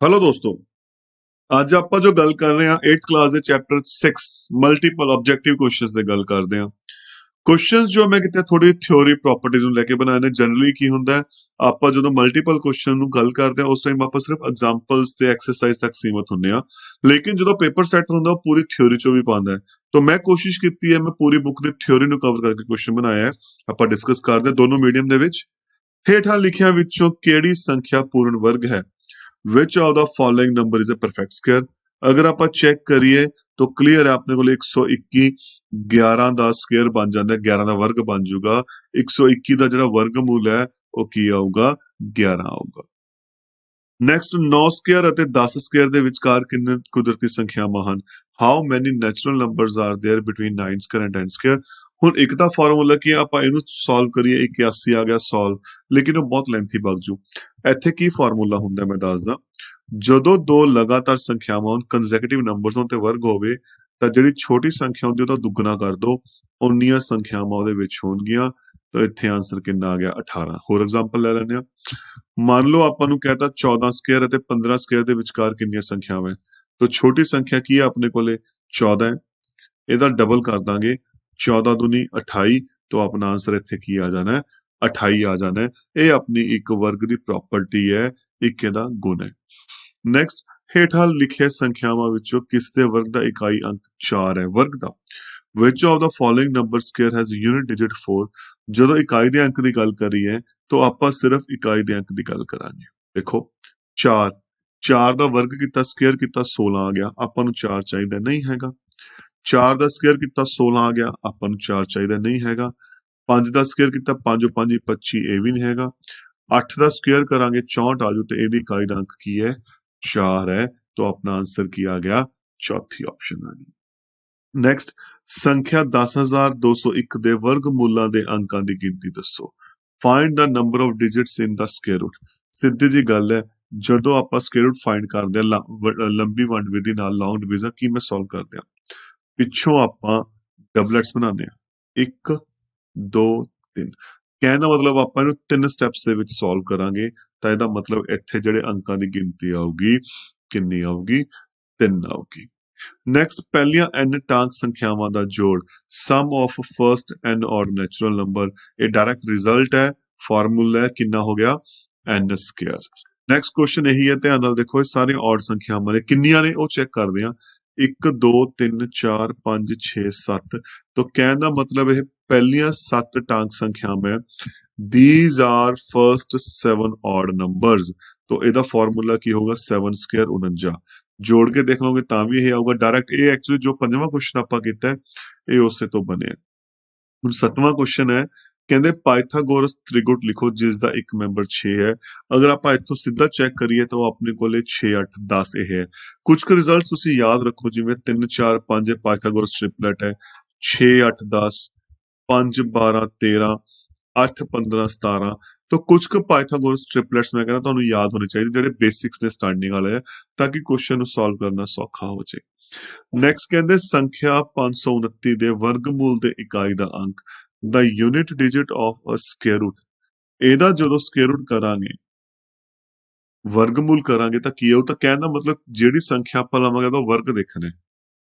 Hello दोस्तों। ਅੱਜ ਆਪਾਂ ਜੋ ਗੱਲ ਕਰ ਰਹੇ ਹਾਂ 8th ਕਲਾਸ ਦੇ ਚੈਪਟਰ 6 ਮਲਟੀਪਲ ਆਬਜੈਕਟਿਵ ਕੁਐਸਚਨਸ ਦੀ ਗੱਲ ਕਰਦੇ ਹਾਂ। ਕੁਐਸਚਨਸ ਜੋ ਮੈਂ ਕਿਤੇ ਥੋੜੀ ਥਿਉਰੀ ਪ੍ਰੋਪਰਟੀਜ਼ ਨੂੰ ਲੈ ਕੇ ਬਣਾਏ ਨੇ। ਜਨਰਲੀ ਕੀ ਹੁੰਦਾ ਹੈ, ਆਪਾਂ ਜਦੋਂ ਮਲਟੀਪਲ ਕੁਐਸਚਨ ਨੂੰ ਗੱਲ ਕਰਦੇ ਹਾਂ ਉਸ ਟਾਈਮ ਆਪਾਂ ਸਿਰਫ ਐਗਜ਼ਾਮਪਲਸ ਤੇ ਐਕਸਰਸਾਈਜ਼ ਤੱਕ ਸੀਮਤ ਹੁੰਦੇ ਆ, ਲੇਕਿਨ ਜਦੋਂ ਪੇਪਰ ਸੈਟ ਹੁੰਦਾ ਉਹ ਪੂਰੀ ਥਿਉਰੀ ਚੋਂ ਵੀ ਪਾਉਂਦਾ ਹੈ। ਤਾਂ ਮੈਂ ਕੋਸ਼ਿਸ਼ ਕੀਤੀ ਹੈ, ਮੈਂ ਪੂਰੀ ਬੁੱਕ ਦੀ ਥਿਉਰੀ ਨੂੰ ਕਵਰ ਕਰਕੇ ਕੁਐਸਚਨ ਬਣਾਇਆ ਹੈ। ਆਪਾਂ ਡਿਸਕਸ ਕਰਦੇ ਹਾਂ ਦੋਨੋਂ ਮੀਡੀਅਮ ਦੇ ਵਿੱਚ। ਹੇਠਾਂ ਲਿਖਿਆਂ ਵਿੱਚੋਂ ਕਿਹੜੀ ਸੰਖਿਆ ਪੂਰਨ ਵਰਗ ਹੈ? Which of the following number is a perfect square? अगर आप चेक करिए तो क्लियर है अपने को 121 11 ਦਾ ਸਕੁਅਰ ਬਣ ਜਾਂਦਾ ਹੈ, 11 ਦਾ ਵਰਗ ਬਣ ਜਾਊਗਾ। 121 ਦਾ ਜਿਹੜਾ ਵਰਗਮੂਲ ਹੈ ਉਹ ਕੀ ਆਊਗਾ? 11 ਆਊਗਾ। ਨੈਕਸਟ 9 ਸਕੁਅਰ ਅਤੇ 10 ਸਕੁਅਰ ਦੇ ਵਿਚਕਾਰ ਕਿੰਨੇ ਕੁਦਰਤੀ ਸੰਖਿਆਵਾਂ ਹਨ? How many natural numbers are there between 9 square and 10 square? ਹੁਣ ਇੱਕ ਤਾਂ ਫਾਰਮੂਲਾ ਕੀ ਆਪਾਂ ਇਹਨੂੰ ਸੋਲਵ ਕਰੀਏ, 81 ਆ ਗਿਆ ਸੋਲਵ, ਲੇਕਿਨ ਉਹ ਬਹੁਤ ਲੈਂਥੀ ਬਣ ਜੂ। ਇੱਥੇ ਕੀ ਫਾਰਮੂਲਾ ਹੁੰਦਾ ਮੈਂ ਦੱਸਦਾ। ਜਦੋਂ ਦੋ ਲਗਾਤਾਰ ਸੰਖਿਆਵਾਂ ਹੋਣ, ਕੰਸੈਕਟਿਵ ਨੰਬਰਸ ਹੋਣ ਤੇ ਵਰਗ ਹੋਵੇ ਤਾਂ ਜਿਹੜੀ ਛੋਟੀ ਸੰਖਿਆ ਹੁੰਦੀ ਉਹਦਾ ਦੁੱਗਣਾ ਕਰ ਦੋ, ਉਨੀਆਂ ਸੰਖਿਆਵਾਂ ਉਹਦੇ ਵਿੱਚ ਹੋਣਗੀਆਂ। ਤਾਂ ਇੱਥੇ ਆਨਸਰ ਕਿੰਨਾ ਆ ਗਿਆ? 18। ਹੋਰ ਐਗਜ਼ਾਮਪਲ ਲੈ ਲੈਂਦੇ ਆ। ਮੰਨ ਲਓ ਆਪਾਂ ਨੂੰ ਕਹਿਤਾ 14 ਸਕੁਅਰ ਅਤੇ 15 ਸਕੁਅਰ ਦੇ ਵਿਚਕਾਰ ਕਿੰਨੀਆਂ ਸੰਖਿਆਵਾਂ ਹੈ? ਤਾਂ ਛੋਟੀ ਸੰਖਿਆ ਕੀ ਹੈ ਆਪਣੇ ਕੋਲੇ? 14 ਹੈ। ਇਹਦਾ ਡਬਲ ਕਰ ਦਾਂਗੇ, 14 दूनी 28, तो अपना आंसर इत्थे की आ जाना है? 28 आ जाना है। ਇਹ ਆਪਣੀ ਇੱਕ ਵਰਗ ਦੀ ਪ੍ਰਾਪਰਟੀ ਹੈ, ਇੱਕ ਇਹਦਾ ਗੁਣ ਹੈ। ਨੈਕਸਟ, ਹੇਠਾਂ ਲਿਖੇ ਸੰਖਿਆਵਾਂ ਵਿੱਚੋਂ ਕਿਸ ਦੇ ਵਰਗ ਦਾ ਇਕਾਈ ਅੰਕ 4 ਹੈ? ਵਰਗ ਦਾ which of the following number square has unit digit 4? ਜਦੋਂ ਇਕਾਈ ਦੇ ਅੰਕ ਦੀ ਗੱਲ ਕਰੀ ਹੈ ਤਾਂ ਆਪਾਂ ਸਿਰਫ ਇਕਾਈ ਦੇ ਅੰਕ ਦੀ ਗੱਲ ਕਰਾਂਗੇ। ਦੇਖੋ 4 4 ਦਾ ਵਰਗ ਕੀਤਾ, ਸਕੁਅਰ ਕੀਤਾ, 16 ਆ ਗਿਆ। ਆਪਾਂ ਨੂੰ 4 ਚਾਹੀਦਾ ਨਹੀਂ ਹੈਗਾ। 4 ਦਾ ਸਕੁਅਰ ਕੀਤਾ 16 ਆ ਗਿਆ, ਆਪਾਂ ਨੂੰ 4 ਚਾਹੀਦਾ ਨਹੀਂ ਹੈਗਾ। 5 ਦਾ ਸਕੁਅਰ ਕੀਤਾ 5 5 25, ਇਹ ਵੀ ਨਹੀਂ ਹੈਗਾ। 8 ਦਾ ਸਕੁਅਰ ਕਰਾਂਗੇ 64 ਆ ਜੂ ਤੇ ਇਹਦੀ ਇਕਾਈ ਦਾ ਅੰਕ ਕੀ ਹੈ? 4 ਹੈ। तो अपना आंसर की आ गया? चौथी ऑप्शन आ गई। नेक्स्ट, संख्या 10,201 ਦੇ ਵਰਗਮੂਲਾਂ ਦੇ ਅੰਕਾਂ ਦੀ ਗਿਣਤੀ ਦੱਸੋ। Find the number of digits in the square root. ਸਿੱਧੀ ਜੀ ਗੱਲ ਹੈ, ਜਦੋਂ ਆਪਾਂ ਸਕੁਅਰ ਰੂਟ ਫਾਈਂਡ ਕਰਦੇ ਆ ਲੰਬੀ ਵੰਡ ਵਿਧੀ ਨਾਲ, ਲੌਂਗ ਡਿਵੀਜ਼ਨ ਕਿਵੇਂ ਸੋਲਵ ਕਰਦੇ ਆ? ਪਿੱਛੋਂ ਆਪਾਂ ਡਬਲੈਟਸ ਬਣਾਉਂਦੇ ਆ, 1 2 3। ਕਹਿਣ ਦਾ ਮਤਲਬ ਆਪਾਂ ਇਹਨੂੰ 3 ਸਟੈਪਸ ਦੇ ਵਿੱਚ ਸੋਲਵ ਕਰਾਂਗੇ ਤਾਂ ਇਹਦਾ ਮਤਲਬ ਇੱਥੇ ਜਿਹੜੇ ਅੰਕਾਂ ਦੀ ਗਿਣਤੀ ਆਊਗੀ ਕਿੰਨੀ ਆਊਗੀ? 3 ਆਊਗੀ। ਨੈਕਸਟ, ਪਹਿਲੀਆਂ n ਟਾਂਕ ਸੰਖਿਆਵਾਂ ਦਾ ਜੋੜ, sum of first n odd natural number. ਇਹ ਡਾਇਰੈਕਟ ਰਿਜ਼ਲਟ ਹੈ, ਫਾਰਮੂਲਾ ਹੈ, ਕਿੰਨਾ ਹੋ ਗਿਆ? n square. ਨੈਕਸਟ ਕੁਐਸਚਨ ਇਹੀ ਹੈ, ਧਿਆਨ ਨਾਲ ਦੇਖੋ। ਇਹ ਸਾਰੇ ਔਡ ਸੰਖਿਆਵਾਂ ਨੇ, ਕਿੰਨੀਆਂ ਨੇ ਉਹ ਚੈੱਕ ਕਰਦੇ ਆ। 1 2 3 4 5 6 7। तो कहने का मतलब है पहलियां 7 tank संख्यावां, these are first 7 odd numbers। तो ਇਹਦਾ ਫਾਰਮੂਲਾ ਕੀ ਹੋਗਾ? 7 ਸਕੁਅਰ 49। जोड़ के देख लोगे ਤਾਂ ਵੀ ਇਹ ਆਊਗਾ ਡਾਇਰੈਕਟ। ਇਹ ਐਕਚੁਅਲੀ ਜੋ ਪੰਜਵਾਂ ਕੁਐਸਚਨ ਆਪਾਂ ਕੀਤਾ ਹੈ ਇਹ ਉਸੇ ਤੋਂ ਬਣਿਆ। ਹੁਣ 7ਵਾਂ ਕੁਐਸਚਨ ਹੈ, ਕਹਿੰਦੇ ਪਾਇਥਾਗੋਰਸ ਤ੍ਰਿਗੁਟ ਲਿਖੋ ਜਿਸ ਦਾ ਇੱਕ ਮੈਂਬਰ 6 ਹੈ। ਅਗਰ ਆਪਾਂ ਇੱਥੋਂ ਸਿੱਧਾ ਚੈੱਕ ਕਰੀਏ ਤਾਂ ਆਪਣੇ ਕੋਲੇ 6 8 10 ਇਹ ਹੈ। ਕੁਝ ਕੁ ਰਿਜ਼ਲਟ ਤੁਸੀਂ ਯਾਦ ਰੱਖੋ, ਜਿਵੇਂ 3 4 5 ਪਾਇਥਾਗੋਰਸ ਟ੍ਰਿਪਲੇਟ ਹੈ, 6 8 10 5 12 13 8 15 17। तो कुछ कुछ पाइथागोरस ट्रिपलेट्स मैं कहना ਤੁਹਾਨੂੰ ਯਾਦ ਹੋਣੇ ਚਾਹੀਦੇ, ਜਿਹੜੇ ਬੇਸਿਕਸ ਨੇ ਸਟਾਰਟਿੰਗ ਵਾਲੇ ਆ, ਤਾਂ ਕਿ ਕੁਐਸਚਨ ਨੂੰ ਸੋਲਵ ਕਰਨਾ ਸੌਖਾ ਹੋ ਜਾਏ। ਨੈਕਸਟ ਕਹਿੰਦੇ ਸੰਖਿਆ 529 ਦੇ ਵਰਗਮੂਲ ਦੇ ਇਕਾਈ ਦਾ ਅੰਕ, ਦਾ unit digit of a square root. ਇਹਦਾ ਜਦੋਂ ਸਕੁਅਰ ਰੂਟ ਕਰਾਂਗੇ, ਵਰਗਮੂਲ ਕਰਾਂਗੇ ਤਾਂ ਕੀ ਆਊ? ਤਾਂ ਕਹਿਣ ਦਾ ਮਤਲਬ ਜਿਹੜੀ ਸੰਖਿਆ ਆਪਾਂ ਲਵਾਂਗੇ ਉਹਦਾ ਵਰਗ ਦੇਖਣਾ ਹੈ।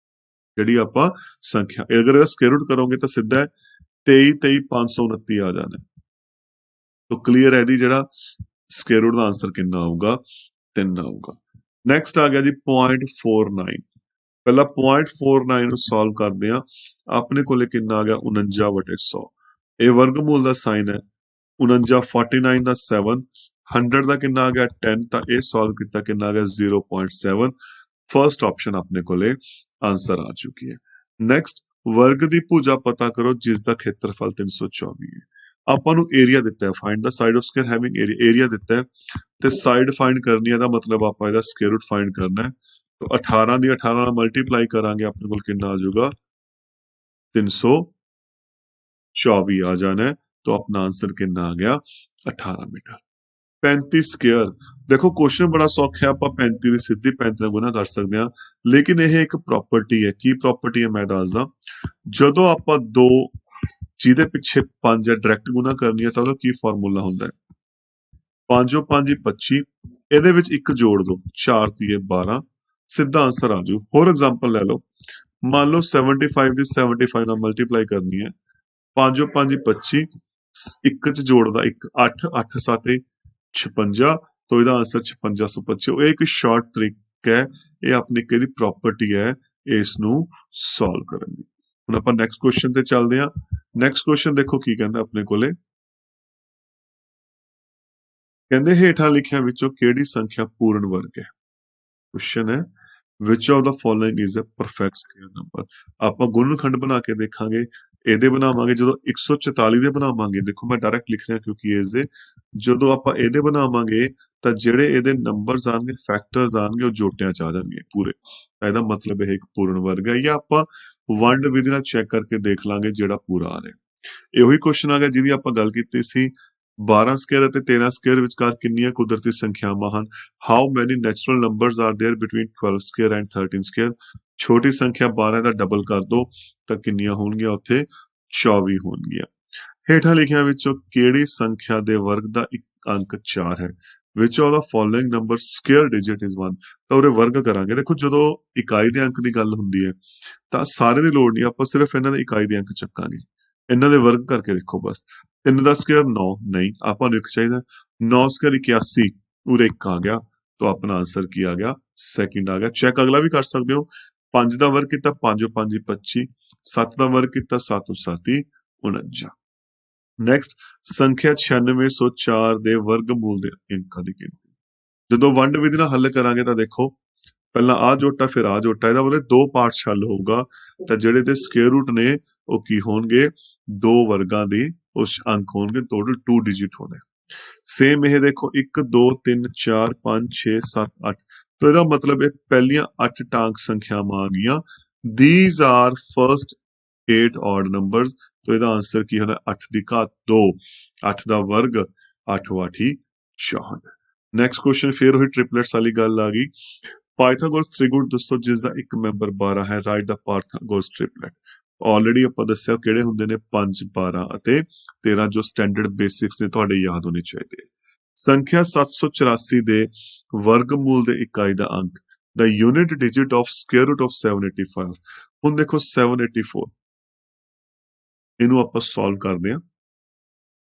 ਜਿਹੜੀ ਆਪਾਂ ਸੰਖਿਆ, ਅਗਰ ਇਹਦਾ ਸਕੁਅਰ ਰੂਟ ਕਰੋਗੇ ਤਾਂ ਸਿੱਧਾ 23 23 529 ਆ ਜਾਣਾ। तो क्लीयर है जी, जरा स्क्वायर रूट का आंसर कितना आऊगा? 3 आऊगा। नेक्स्ट आ गया जी 0.49। पहला 0.49 सॉल्व करते हैं। अपने को कितना आ गया? 49/100। ये वर्गमूल का साइन है। 49 49 का 7, 100 का कितना आ गया? 10। तो ये सॉल्व किया कितना आ गया? 0.7। फर्स्ट ऑप्शन अपने को आंसर आ चुकी है। नेक्स्ट, वर्ग की भुजा पता करो जिसका खेत्रफल 324 है। ਆਪਾਂ ਨੂੰ ਏਰੀਆ ਦਿੱਤਾ ਹੈ, find the side of square having area. Area ਦਿੱਤਾ ਹੈ ਤੇ ਸਾਈਡ ਫਾਈਂਡ ਕਰਨੀ ਹੈ, ਦਾ ਮਤਲਬ ਆਪਾਂ ਇਹਦਾ ਸਕੁਅਰ ਰੂਟ ਫਾਈਂਡ ਕਰਨਾ ਹੈ। ਤਾਂ 18 ਦੀ 18 ਨਾਲ ਮਲਟੀਪਲਾਈ ਕਰਾਂਗੇ, ਆਪਣੇ ਕੋਲ ਕਿੰਨਾ ਆ ਜਾਊਗਾ? 324 ਆ ਜਾਣਾ ਹੈ। तो अपना आंसर कितना आ गया? 18 मीटर। 35 ਸਕੁਅਰ। देखो क्वेश्चन बड़ा सौखा है, आप 35 ਦੀ ਸਿੱਧੀ 35 ਨਾਲ ਗੁਣਾ ਕਰ ਸਕਦੇ ਹਾਂ, ਲੇਕਿਨ ਇਹ ਇੱਕ ਪ੍ਰੋਪਰਟੀ ਹੈ। ਕੀ ਪ੍ਰੋਪਰਟੀ ਹੈ ਮੈਂ ਦੱਸਦਾ। ਜਦੋਂ ਆਪਾਂ ਦੋ ਜਿਹਦੇ ਪਿੱਛੇ 5 ਹੈ ਡਾਇਰੈਕਟ ਗੁਣਾ ਕਰਨੀ ਹੈ ਤਾਂ ਉਹਦਾ ਕੀ ਫਾਰਮੂਲਾ ਹੁੰਦਾ ਹੈ? 5 5 25 ਇਹਦੇ ਵਿੱਚ ਇੱਕ ਜੋੜ ਦੋ 4 ਤੀਏ 12 ਸਿੱਧਾ ਆਂਸਰ ਆ ਜੂ। ਹੋਰ ਐਗਜ਼ਾਮਪਲ ਲੈ ਲਓ, ਮੰਨ ਲਓ 75 ਦੀ 75 ਨਾਲ ਮਲਟੀਪਲਾਈ ਕਰਨੀ ਹੈ, 5 5 25 ਇੱਕ ਚ ਜੋੜਦਾ ਇੱਕ 8 8 7 56 तो ਇਹਦਾ ਆਂਸਰ 5625। ਇਹ ਇੱਕ ਸ਼ਾਰਟ ਤਰੀਕਾ ਹੈ, ਇਹ ਆਪਣੀ ਕਿਹਦੀ ਪ੍ਰੋਪਰਟੀ ਹੈ ਇਸ ਨੂੰ ਸੋਲਵ ਕਰਨ ਦੀ। ਹੁਣ ਆਪਾਂ ਨੈਕਸਟ ਕੁਐਸਚਨ ਤੇ ਚੱਲਦੇ ਹਾਂ। ਨੈਕਸਟ ਕੁਐਸਚਨ ਦੇਖੋ ਕੀ ਕਹਿੰਦਾ ਆਪਣੇ ਕੋਲੇ, ਕਹਿੰਦੇ ਹੇਠਾਂ ਲਿਖਿਆਂ ਵਿੱਚੋਂ ਕਿਹੜੀ ਸੰਖਿਆ ਪੂਰਨ ਵਰਗ ਹੈ। ਕੁਐਸਚਨ ਹੈ which of the following is a perfect square number। ਆਪਾਂ ਗੁਣਨਖੰਡ ਬਣਾ ਕੇ ਦੇਖਾਂਗੇ, ਇਹਦੇ ਬਣਾਵਾਂਗੇ ਜਦੋਂ 144 ਦੇ ਬਣਾਵਾਂਗੇ, ਦੇਖੋ ਮੈਂ ਡਾਇਰੈਕਟ ਲਿਖ ਰਿਹਾ ਕਿਉਂਕਿ ਇਸ ਦੇ ਜਦੋਂ ਆਪਾਂ ਇਹਦੇ ਬਣਾਵਾਂਗੇ ਤਾਂ ਜਿਹੜੇ ਇਹਦੇ ਨੰਬਰਸ ਆਣਗੇ ਫੈਕਟਰਸ ਆਣਗੇ ਉਹ ਜੋਟਿਆਂ ਚ ਆ ਜਾਣਗੇ ਪੂਰੇ, ਤਾਂ ਇਹਦਾ ਮਤਲਬ ਇਹ ਇੱਕ ਪੂਰਨ ਵਰਗ ਹੈ। ਜਾਂ ਆਪਾਂ ਵੰਡ ਵਿਧੀ ਨਾਲ ਚੈੱਕ ਕਰਕੇ ਦੇਖ ਲਾਂਗੇ ਜਿਹੜਾ ਪੂਰਾ ਆ ਰਿਹਾ। ਇਹ ਉਹੀ ਕੁਐਸਚਨ ਆ ਗਿਆ ਜਿਹਦੀ ਆਪਾਂ ਗੱਲ ਕੀਤੀ ਸੀ, 12 ਸਕੁਅਰ ਅਤੇ 13 ਸਕੁਅਰ ਵਿਚਕਾਰ ਕਿੰਨੀਆਂ ਕੁਦਰਤੀ ਸੰਖਿਆਵਾਂ ਹਨ। How many natural numbers are there between 12 square and 13 square. ਛੋਟੀ ਸੰਖਿਆ 12 ਦਾ ਡਬਲ ਕਰ ਦੋ ਤਾਂ ਕਿੰਨੀਆਂ ਹੋਣਗੀਆਂ, ਉੱਥੇ 24 ਹੋਣਗੀਆਂ। ਹੇਠਾਂ ਲਿਖਿਆਂ ਵਿੱਚੋਂ ਕਿਹੜੀ ਸੰਖਿਆ ਦੇ ਵਰਗ ਦਾ ਇੱਕ ਅੰਕ 4 ਹੈ। which of the following number square digit is 1। ਤਾਂ ਉਹਦੇ ਵਰਗ ਕਰਾਂਗੇ। ਦੇਖੋ ਜਦੋਂ ਇਕਾਈ ਦੇ ਅੰਕ ਦੀ ਗੱਲ ਹੁੰਦੀ ਹੈ ਤਾਂ ਸਾਰੇ ਦੀ ਲੋੜ ਨਹੀਂ, ਆਪਾਂ ਸਿਰਫ ਇਹਨਾਂ ਦੇ ਇਕਾਈ ਦੇ ਅੰਕ ਚੱਕਾਂਗੇ, ਇਹਨਾਂ ਦੇ ਵਰਗ ਕਰਕੇ ਦੇਖੋ ਬਸ। 3 ਦਾ ਸਕੁਅਰ 9 ਨਹੀਂ, ਆਪਾਂ ਨੂੰ ਇੱਕ ਚਾਹੀਦਾ, 9 ਸਕੁਅਰ 81 ਉਰੇ ਇੱਕ ਆ ਗਿਆ, तो अपना आंसर की आ गया सेकंड आ गया। चेक अगला भी कर सकते हो, 5 ਦਾ ਵਰਗ ਕੀਤਾ 5 5 25, 7 ਦਾ ਵਰਗ ਕੀਤਾ 7 7 49। ਨੈਕਸਟ ਸੰਖਿਆ 9604 ਦੇ ਵਰਗਮੂਲ ਦੇ ਅੰਕਾਂ ਦੀ ਗਿਣਤੀ। ਜਦੋਂ ਵੰਡ ਵਿਧੀ ਨਾਲ ਹੱਲ ਕਰਾਂਗੇ ਤਾਂ ਦੇਖੋ ਪਹਿਲਾਂ ਆ ਜੋਟਾ ਫਿਰ ਆ ਜੋਟਾ, ਇਹਦਾ ਮਤਲਬ ਦੋ ਪਾਰਟ ਹੱਲ ਹੋਊਗਾ ਤਾਂ ਜਿਹੜੇ ਤੇ ਸਕੁਅਰ ਰੂਟ ਨੇ ਉਹ ਕੀ ਹੋਣਗੇ, ਦੋ ਵਰਗਾਂ ਦੇ ਉਸ ਅੰਕ ਹੋਣਗੇ, ਟੋਟਲ 2 ਡਿਜਿਟ ਹੋਣੇ। सेम ਇਹ ਦੇਖੋ 1 2 3 4 5 6 7 8, तो ਇਹਦਾ ਮਤਲਬ ਇਹ ਪਹਿਲੀਆਂ 8 ਟਾਂਕ ਸੰਖਿਆਵਾਂ ਆ ਗਈਆਂ। these are first 8 odd numbers, तो ਇਹਦਾ ਆਨਸਰ ਕੀ ਹੋਣਾ 8 ਦੀ ਘਾਤ 2, 8 ਦਾ ਵਰਗ 8 8 64। ਨੈਕਸਟ ਕੁਐਸਚਨ ਫਿਰ ਉਹੀ ਟ੍ਰਿਪਲੇਟਸ ਵਾਲੀ ਗੱਲ ਆ ਗਈ। ਪਾਇਥਾਗੋਰਸ ਤ੍ਰਿਗੁਣ ਦੱਸੋ ਜਿਸ ਦਾ ਇੱਕ ਮੈਂਬਰ 12 ਹੈ। ਰਾਈਟ ਦਾ ਪਾਇਥਾਗੋਰਸ ਟ੍ਰਿਪਲੇਟ। ਆਲਰੇਡੀ ਆਪਾਂ ਦੱਸਿਆ ਕਿਹੜੇ ਹੁੰਦੇ ਨੇ 5 12 ਅਤੇ 13 ਜੋ ਸਟੈਂਡਰਡ ਬੇਸਿਕਸ ਨੇ ਤੁਹਾਡੇ ਯਾਦ ਹੋਣੇ ਚਾਹੀਦੇ। ਸੰਖਿਆ 784 ਦੇ ਵਰਗਮੂਲ ਦੇ ਇਕਾਈ ਦਾ ਅੰਕ, the unit digit of square root of 785। ਹੁਣ ਦੇਖੋ 784 ਇਹਨੂੰ ਆਪਾਂ ਸੋਲਵ ਕਰਦੇ ਹਾਂ।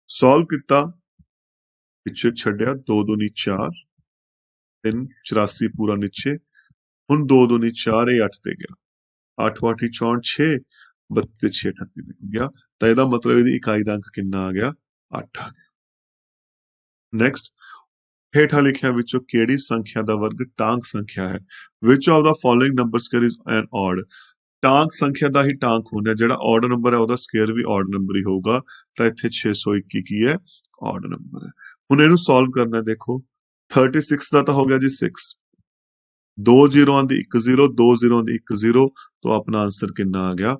ਸੋਲਵ ਕੀਤਾ ਪਿੱਛੇ ਛੱਡਿਆ 2 2 4 3 84 ਪੂਰਾ ਨੀਚੇ, ਹੁਣ 2 2 4 ਇਹ 8 ਤੇ ਗਿਆ, 8 8 64 6 32 6 38 ਨਿਕਲ ਗਿਆ, ਤਾਂ ਇਹਦਾ ਮਤਲਬ ਇਹਦੀ ਇਕਾਈ ਦਾ ਅੰਕ ਕਿੰਨਾ ਆ ਗਿਆ 8 ਆ ਗਿਆ। ਨੈਕਸਟ ਹੇਠਾਂ ਲਿਖਿਆਂ ਵਿੱਚੋਂ ਕਿਹੜੀ ਸੰਖਿਆ ਦਾ ਵਰਗ ਟਾਂਕ ਸੰਖਿਆ ਹੈ। which of the following number square is an odd। Tank ਸੰਖਿਆ ਦਾ ਹੀ ਟਾਂਕ ਹੁੰਦਾ, ਜਿਹੜਾ ਆਡ ਨੰਬਰ ਹੈ ਉਹਦਾ ਸਕੁਅਰ ਵੀ ਆਡ ਨੰਬਰ ਹੀ ਹੋਊਗਾ, ਤਾਂ ਇੱਥੇ 621 ਕੀ ਹੈ ਆਡ ਨੰਬਰ ਹੈ। ਹੁਣ ਇਹਨੂੰ ਸੋਲਵ ਕਰਨਾ, ਦੇਖੋ 36 ਦਾ ਤਾਂ ਹੋ ਗਿਆ ਜੀ 6, 2 ਜ਼ੀਰੋਆਂ ਦੀ 1 0, 2 ਜ਼ੀਰੋਆਂ ਦੀ 1 0, तो अपना आंसर कितना आ गया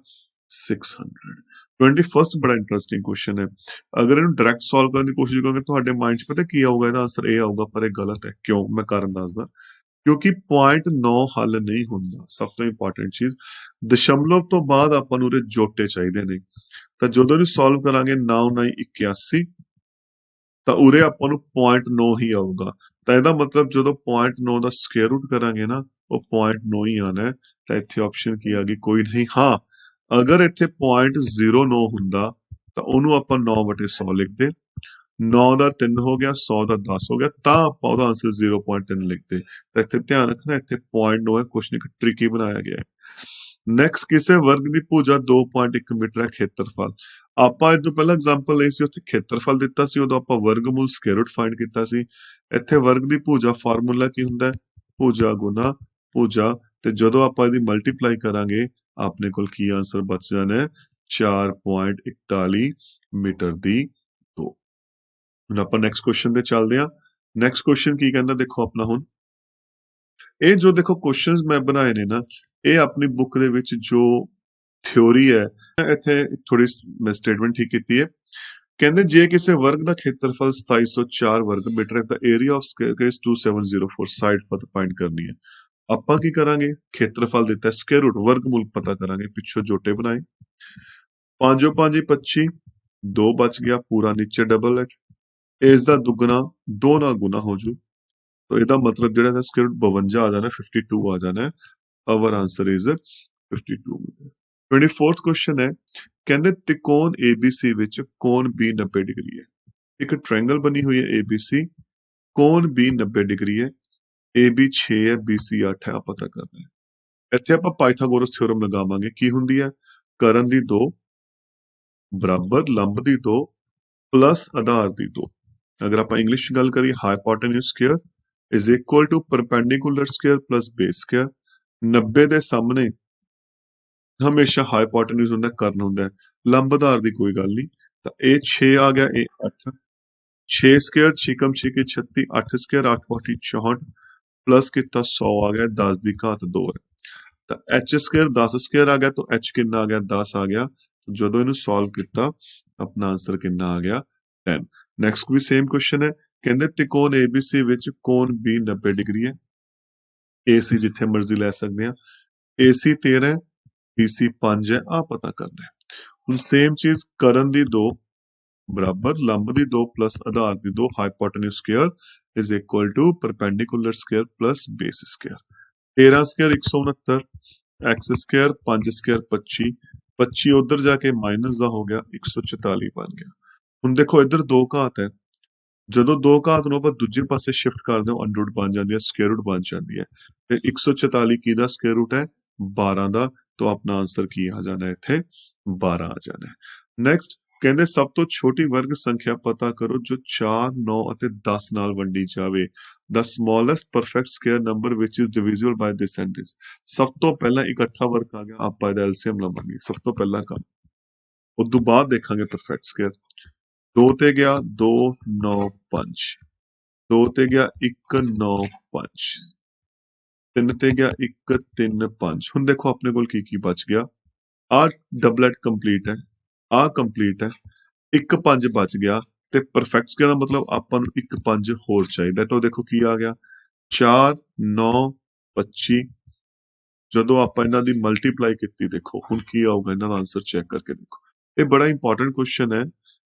600। 21st ਬੜਾ ਇੰਟਰਸਟਿੰਗ ਕੁਐਸਚਨ ਹੈ। ਅਗਰ ਇਹਨੂੰ ਡਾਇਰੈਕਟ ਸੋਲਵ ਕਰਨ ਦੀ ਕੋਸ਼ਿਸ਼ ਕਰੋਗੇ ਤੁਹਾਡੇ ਮਾਈਂਡ 'ਚ ਪਤਾ ਕੀ ਆਊਗਾ, ਇਹਦਾ ਆਨਸਰ ਇਹ ਆਊਗਾ, ਪਰ ਇਹ ਗਲਤ ਹੈ। ਕਿਉਂ, ਮੈਂ ਕਾਰਨ ਦੱਸਦਾ। ਕਿਉਂਕਿ 0.9 ਹੱਲ ਨਹੀਂ ਹੁੰਦਾ। ਸਭ ਤੋਂ ਇੰਪੋਰਟੈਂਟ ਚੀਜ਼, ਦਸ਼ਮਲਵ ਤੋਂ ਬਾਅਦ ਆਪਾਂ ਨੂੰ ਉਹਦੇ ਜੋਟੇ ਚਾਹੀਦੇ ਨੇ, ਤਾਂ ਜਦੋਂ ਇਹਨੂੰ ਸੋਲਵ ਕਰਾਂਗੇ 9 9 81, ਤਾਂ ਉਰੇ ਆਪਾਂ ਨੂੰ 0.9 ਹੀ ਆਊਗਾ, ਤਾਂ ਇਹਦਾ ਮਤਲਬ ਜਦੋਂ 0.9 ਦਾ ਸਕੁਅਰ ਰੂਟ ਕਰਾਂਗੇ ਨਾ ਉਹ 0.9 ਹੀ ਆਣਾ ਹੈ, ਤਾਂ ਇੱਥੇ ਆਪਸ਼ਨ ਕੀ ਆ ਗਈ, ਕੋਈ ਨਹੀਂ। ਹਾਂ, ਅਗਰ ਇੱਥੇ 0.09 ਹੁੰਦਾ ਤਾਂ ਉਹਨੂੰ ਆਪਾਂ 9/100 ਲਿਖਦੇ, 9 ਦਾ 3 ਹੋ ਗਿਆ, 100 ਦਾ 10 ਹੋ ਗਿਆ, ਤਾਂ ਆਪਾਂ ਉਹਦਾ ਆਨਸਰ 0.3 ਲਿਖਦੇ। ਤਾਂ ਇੱਥੇ ਧਿਆਨ ਰੱਖਣਾ, ਇੱਥੇ 0.9 ਹੈ, ਕੁਛ ਨਹੀਂ, ਟ੍ਰਿਕੀ ਬਣਾਇਆ ਗਿਆ ਹੈ। ਨੈਕਸਟ ਕਿਸੇ ਵਰਗ ਦੀ ਭੁਜਾ 2.1 ਮੀਟਰ ਹੈ, ਖੇਤਰਫਲ। ਆਪਾਂ ਇਹ ਤੋਂ ਪਹਿਲਾਂ ਐਗਜ਼ਾਮਪਲ ਲਈ ਸੀ, ਉੱਥੇ ਖੇਤਰਫਲ ਦਿੱਤਾ ਸੀ, ਉਦੋਂ ਆਪਾਂ ਵਰਗਮੂਲ ਸਕੁਅਰ ਰੂਟ ਫਾਈਂਡ ਕੀਤਾ ਸੀ। ਇੱਥੇ ਵਰਗ ਦੀ ਭੁਜਾ ਫਾਰਮੂਲਾ ਕੀ ਹੁੰਦਾ ਹੈ, ਭੁਜਾ ਗੁਣਾ ਭੁਜਾ, ਤੇ ਜਦੋਂ ਆਪਾਂ ਇਹਦੀ ਮਲਟੀਪਲਾਈ ਕਰਾਂਗੇ ਆਪਣੇ ਕੋਲ ਕੀ ਆਨਸਰ ਬਚ ਜਾਣਾ ਹੈ 4.41 ਮੀਟਰ ਦੀ 2। ਹੁਣ ਆਪਾਂ ਨੈਕਸਟ ਕੁਐਸਚਨ ਤੇ ਚੱਲਦੇ ਹਾਂ। ਨੈਕਸਟ ਕੁਐਸਚਨ ਕੀ ਕਹਿੰਦਾ, ਦੇਖੋ ਆਪਣਾ ਹੁਣ ਇਹ ਜੋ ਦੇਖੋ ਕੁਐਸਚਨਸ ਮੈਂ ਬਣਾਏ ਨੇ ਨਾ, ਇਹ ਆਪਣੀ ਬੁੱਕ ਦੇ ਵਿੱਚ ਜੋ ਥਿਉਰੀ ਹੈ, ਇੱਥੇ ਥੋੜੀ ਮੈਂ ਸਟੇਟਮੈਂਟ ਠੀਕ ਕੀਤੀ ਹੈ। ਕਹਿੰਦੇ ਜੇ ਕਿਸੇ ਵਰਗ ਦਾ ਖੇਤਰਫਲ 2704 ਵਰਗ ਮੀਟਰ ਹੈ ਤਾਂ ਏਰੀਆ ਆਫ ਸਕੁਅਰ ਇਸ 2704 ਸਾਈਡ ਪਰ ਫਾਈਂਡ ਕਰਨੀ ਹੈ। ਆਪਾਂ ਕੀ ਕਰਾਂਗੇ, ਖੇਤਰਫਲ ਦਿੱਤਾ, ਸਕੁਅਰ ਰੂਟ ਵਰਗਮੂਲ ਪਤਾ ਕਰਾਂਗੇ, ਪਿੱਛੋਂ ਜੋਟੇ ਬਣਾਏ, 5 5 25, 2 ਬਚ ਗਿਆ, ਪੂਰਾ ਨੀਚੇ ਡਬਲ ਹੈ, ਇਸ ਦਾ ਦੁੱਗਣਾ 2 ਨਾਲ ਗੁਣਾ ਹੋ ਜੂ, तो ਇਹਦਾ ਮਤਲਬ ਜਿਹੜਾ ਹੈ ਸਕੁਅਰ ਰੂਟ 52 ਆ ਜਾਣਾ, 52 ਆ ਜਾਣਾ। Our answer is 52 metre. 24th question है, ਕਹਿੰਦੇ ਤਿਕੋਣ ABC ਵਿੱਚ ਕੋਣ B 90 ਡਿਗਰੀ ਹੈ। ਇੱਕ ਟ੍ਰਾਇੰਗਲ ਬਣੀ ਹੋਈ ਹੈ ABC, ਕੋਣ B 90 ਡਿਗਰੀ ਹੈ, AB 6 ਹੈ, BC 8 ਹੈ, ਆ ਪਤਾ ਕਰਨਾ ਹੈ। ਇੱਥੇ ਆਪਾਂ ਪਾਈਥਾਗੋਰਸ ਥਿਓਰਮ ਲਗਾਵਾਂਗੇ। ਕੀ ਹੁੰਦੀ ਹੈ? ਕਰਨ ਦੀ 2 ਬਰਾਬਰ ਲੰਬ ਦੀ 2 ਪਲੱਸ ਆਧਾਰ ਦੀ 2। ਅਗਰ ਆਪਾਂ ਇੰਗਲਿਸ਼ ਚ ਗੱਲ ਕਰੀਏ, hypotenuse square is equal to perpendicular square plus base square. 90 ਦੇ ਸਾਹਮਣੇ ਹਮੇਸ਼ਾ ਹਾਈਪੋਟੇਨਿਊਜ਼ ਹੁੰਦਾ, ਕਰਨ ਹੁੰਦਾ, ਲੰਬ ਆਧਾਰ ਦੀ ਕੋਈ ਗੱਲ ਨਹੀਂ। ਤਾਂ ਇਹ 6 ਆ ਗਿਆ, ਇਹ 8, 6 ਸਕੁਅਰ 6 ਕਮ 6 ਕੀ 36, 8 ਸਕੁਅਰ 8 40 64 प्लस कितना 100 आ गया, 10 की घात 2 है। तो एच स्क्वायर 10 स्क्वायर आ गया, तो एच कितना आ गया 10 आ गया। तो जो इन्हों सॉल्व किया अपना आंसर कितना आ गया 10। नैक्सट भी सेम क्वेश्चन है, कहते त्रिकोण ABC विच कोण B 90 डिग्री है। AC जिथे मर्जी लै सकते हैं, AC 13 BC 5 है, आ पता करना है। हुण सेम चीज करन दी 2 बराबर लंब दी 2 प्लस आधार दी 2, hypotenuse square is equal to perpendicular square plus base square. 13 square 169, x square 5 square 25, 25 उधर जाके माइनस का हो गया, 144 बन गया। हुण देखो इधर 2 घात है, ਜਦੋਂ 2 ਘਾਤ ਨੂੰ ਆਪਾਂ ਦੂਜੇ ਪਾਸੇ ਸ਼ਿਫਟ ਕਰਦੇ ਹਾਂ ਅੰਡਰ ਰੂਟ ਬਣ ਜਾਂਦੀ ਹੈ, ਸਕੁਅਰ ਰੂਟ ਬਣ ਜਾਂਦੀ ਹੈ। ਤੇ 144 ਕੀ ਦਾ ਸਕੁਅਰ ਰੂਟ ਹੈ 12 ਦਾ, तो अपना आंसर की आ जाना है इत्थे 12 आ जाना है। नेक्स्ट कहते सब तो छोटी वर्ग संख्या पता करो जो 4, 9 ਅਤੇ 10 ਨਾਲ ਵੰਡੀ ਜਾਵੇ। The smallest perfect square number which is divisible by this and this। ਸਭ ਤੋਂ ਪਹਿਲਾਂ ਇਕੱਠਾ ਵਰਗ ਆ ਗਿਆ, ਆਪਾਂ ਇਹਦਾ ਐਲਸੀਐਮ ਲਵਾਂਗੇ ਸਭ ਤੋਂ ਪਹਿਲਾਂ ਕੰਮ, ਉਸ ਤੋਂ ਬਾਅਦ ਦੇਖਾਂਗੇ ਪਰਫੈਕਟ ਸਕੁਅਰ। 2 ਤੇ ਗਿਆ 2 9 5, 2 ਤੇ ਗਿਆ 1 9 5, 3 ਤੇ ਗਿਆ 1 3 5। ਹੁਣ ਦੇਖੋ ਆਪਣੇ ਕੋਲ ਕੀ ਬਚ ਗਿਆ, ਆ ਡਬਲਟ ਕੰਪਲੀਟ ਹੈ, ਆ ਕੰਪਲੀਟ ਹੈ, 1 5 ਬਚ ਗਿਆ। ਤੇ ਪਰਫੈਕਟ ਸਕੁਅਰ ਦਾ ਮਤਲਬ ਆਪਾਂ ਨੂੰ 1 5 ਹੋਰ ਚਾਹੀਦਾ। ਤਾਂ ਦੇਖੋ ਕੀ ਆ ਗਿਆ 4 9 25। ਜਦੋਂ ਆਪਾਂ ਇਹਨਾਂ ਦੀ ਮਲਟੀਪਲਾਈ ਕੀਤੀ, ਦੇਖੋ ਹੁਣ ਕੀ ਆਊਗਾ, ਇਹਨਾਂ ਦਾ ਆਨਸਰ ਚੈੱਕ ਕਰਕੇ ਦੇਖੋ। ਇਹ ਬੜਾ ਇੰਪੋਰਟੈਂਟ ਕੁਐਸਚਨ ਹੈ।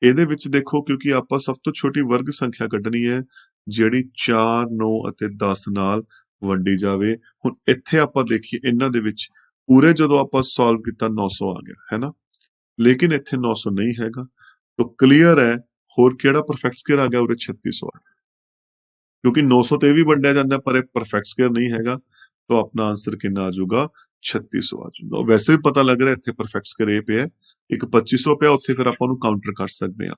ਇਹਦੇ ਵਿੱਚ ਦੇਖੋ ਕਿਉਂਕਿ ਆਪਾਂ ਸਭ ਤੋਂ ਛੋਟੀ ਵਰਗ ਸੰਖਿਆ ਕੱਢਣੀ ਹੈ ਜਿਹੜੀ 4 9 ਅਤੇ 10 ਨਾਲ ਵੰਡੀ ਜਾਵੇ। ਹੁਣ ਇੱਥੇ ਆਪਾਂ ਦੇਖੀਏ ਇਹਨਾਂ ਦੇ ਵਿੱਚ ਪੂਰੇ ਜਦੋਂ ਆਪਾਂ ਸੋਲਵ ਕੀਤਾ 900 ਆ ਗਿਆ ਹੈ ਨਾ, ਲੇਕਿਨ ਇੱਥੇ 900 ਨਹੀਂ ਹੈਗਾ। ਤਾਂ ਕਲੀਅਰ ਹੈ ਹੋਰ ਕਿਹੜਾ ਪਰਫੈਕਟ ਸਕੁਅਰ ਆ ਗਿਆ, ਉਰੇ 3600 ਆ, ਕਿਉਂਕਿ 900 ਤੇ ਵੀ ਵੰਡਿਆ ਜਾਂਦਾ ਪਰ ਇਹ ਪਰਫੈਕਟ ਸਕੁਅਰ ਨਹੀਂ ਹੈਗਾ। तो अपना आंसर कितना आ जाऊगा 3600 आ जाऊगा। वैसे भी पता लग रहा है इत्थे परफेक्ट स्क्वायर ए पे है, एक 2500 पे उत्थे फिर ਆਪਾਂ ਨੂੰ ਕਾਊਂਟਰ ਕਰ ਸਕਦੇ ਹਾਂ।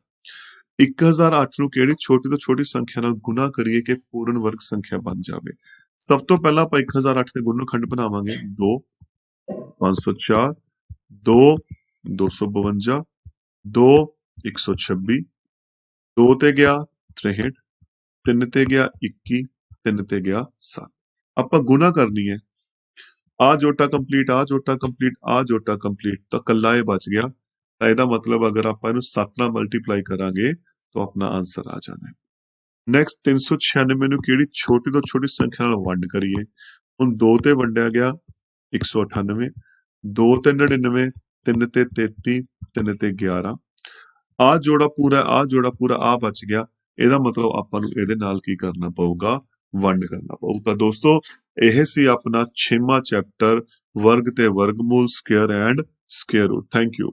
1008 ਨੂੰ ਕਿਹੜੀ ਛੋਟੀ ਤੋਂ ਛੋਟੀ ਸੰਖਿਆ ਨਾਲ ਗੁਣਾ ਕਰੀਏ ਕਿ ਪੂਰਨ ਵਰਗ ਸੰਖਿਆ ਬਣ ਜਾਵੇ। ਸਭ ਤੋਂ ਪਹਿਲਾਂ ਆਪਾਂ 1008 ਦੇ ਗੁਣਨਖੰਡ ਬਣਾਵਾਂਗੇ 2 504, 2 252, 2 126, 2 ਤੇ ਗਿਆ 63, 3 ਤੇ ਗਿਆ 21, 3 ਤੇ ਗਿਆ 7। ਆਪਾਂ ਗੁਣਾ ਕਰਨੀ ਹੈ, ਆ ਜੋਟਾ ਕੰਪਲੀਟ, ਆ ਜੋਟਾ ਕੰਪਲੀਟ, ਆ ਜੋਟਾ ਕੰਪਲੀਟ, ਤਾਂ ਕੱਲਾ ਇਹ ਬਚ ਗਿਆ। ਤਾਂ ਇਹਦਾ ਮਤਲਬ ਅਗਰ ਆਪਾਂ ਇਹਨੂੰ 7 ਨਾਲ ਮਲਟੀਪਲਾਈ ਕਰਾਂਗੇ ਤਾਂ ਆਪਣਾ ਆਨਸਰ ਆ ਜਾਣਾ ਹੈ। ਨੈਕਸਟ 396 ਨੂੰ ਕਿਹੜੀ ਛੋਟੀ ਤੋਂ ਛੋਟੀ ਸੰਖਿਆ ਨਾਲ ਵੰਡ ਕਰੀਏ। ਹੁਣ 2 ਤੇ ਵੰਡਿਆ ਗਿਆ 198, 2 ਤੇ 99, 3 ਤੇ 33, 3 ਤੇ 11, ਆ ਜੋੜਾ ਪੂਰਾ, ਆ ਜੋੜਾ ਪੂਰਾ, ਆ ਬਚ ਗਿਆ। ਇਹਦਾ ਮਤਲਬ ਆਪਾਂ ਨੂੰ ਇਹਦੇ ਨਾਲ ਕੀ ਕਰਨਾ ਪਊਗਾ, ਵੰਡ ਕਰਨਾ ਪਊ। ਤਾਂ ਦੋਸਤੋ ਇਹ ਸੀ ਆਪਣਾ 6ਵਾਂ ਚੈਪਟਰ ਵਰਗ ਤੇ ਵਰਗਮੂਲ, square and square root. Thank you.